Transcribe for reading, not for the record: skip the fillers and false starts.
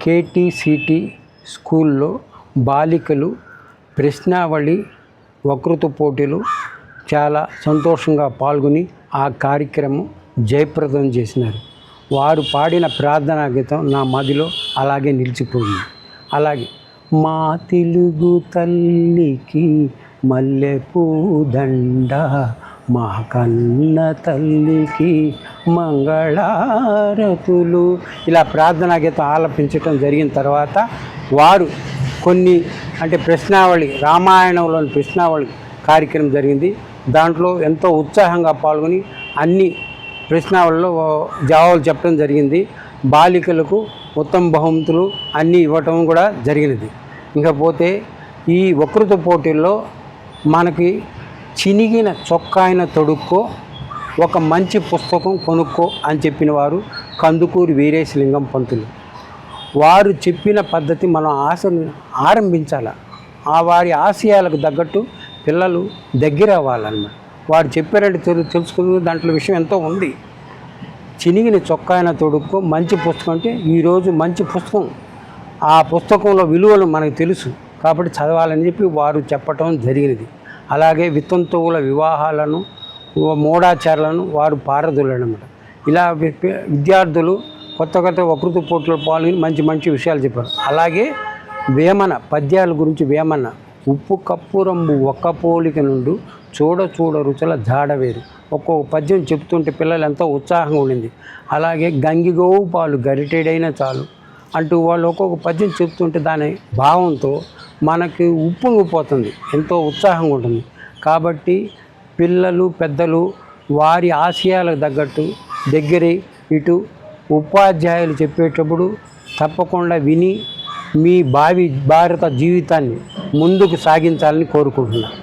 KTCT స్కూల్లో బాలికలు ప్రశ్నావళి వక్తృత్వ పోటీలు చాలా సంతోషంగా పాల్గొని ఆ కార్యక్రమం జయప్రదం చేసినారు. వారు పాడిన ప్రార్థనా గీతం నా మదిలో అలాగే నిలిచిపోయింది. అలాగే మా తెలుగు తల్లికి మల్లెపూదండ, మా కన్న తల్లికి మంగళారతులు, ఇలా ప్రార్థనా గీతం ఆలపించడం జరిగిన తర్వాత వారు కొన్ని ప్రశ్నావళి, రామాయణంలోని ప్రశ్నావళి కార్యక్రమం జరిగింది. దాంట్లో ఎంతో ఉత్సాహంగా పాల్గొని అన్ని ప్రశ్నావళిలో జవాబులు చెప్పడం జరిగింది. బాలికలకు ఉత్తమ బహుమతులు అన్నీ ఇవ్వటం కూడా జరిగినది. ఇకపోతే ఈ వక్తృత్వ పోటీల్లో మనకి చినిగిన చొక్కాయిన తొడుక్కో, ఒక మంచి పుస్తకం కొనుక్కో అని చెప్పిన వారు కందుకూరి వీరేశలింగం పంతులు. వారు చెప్పిన పద్ధతి మనం ఆరంభించాలి. వారి ఆశయాలకు తగ్గట్టు పిల్లలు దగ్గర అవ్వాలన్నమాట. వారు చెప్పారంటే తెలుసుకునే దాంట్లో విషయం ఎంతో ఉంది. చినిగిన చొక్కాయిన తొడుక్కో, మంచి పుస్తకం అంటే ఈరోజు మంచి పుస్తకం, ఆ పుస్తకంలో విలువలు మనకు తెలుసు కాబట్టి చదవాలని చెప్పి వారు చెప్పటం జరిగినది. అలాగే వితంతువుల వివాహాలను, మూఢాచారాలను వారు పారదోలనమాట. ఇలా విద్యార్థులు కొత్త వక్తృత్వ పోటీలో పాల్గొని మంచి మంచి విషయాలు చెప్పారు. అలాగే వేమన పద్యాల గురించి వేమన ఉప్పు కప్పురంబు ఒక్క పోలిక నుండి చూడ చూడ రుచుల జాడవేరు, ఒక్కొక్క పద్యం చెప్తుంటే పిల్లలు ఎంతో ఉత్సాహంగా ఉండింది. అలాగే గంగిగోవు పాలు గరిటెడైన చాలు అంటూ వాళ్ళు ఒక్కొక్క పద్యం చెప్తుంటే దాని భావంతో మనకి ఉప్పొంగిపోతుంది, ఎంతో ఉత్సాహంగా ఉంటుంది. కాబట్టి పిల్లలు పెద్దలు వారి ఆశయాలకు తగ్గట్టు దగ్గరే ఇటు ఉపాధ్యాయులు చెప్పేటప్పుడు తప్పకుండా విని మీ భారత జీవితాన్ని ముందుకు సాగించాలని కోరుకుంటున్నాను.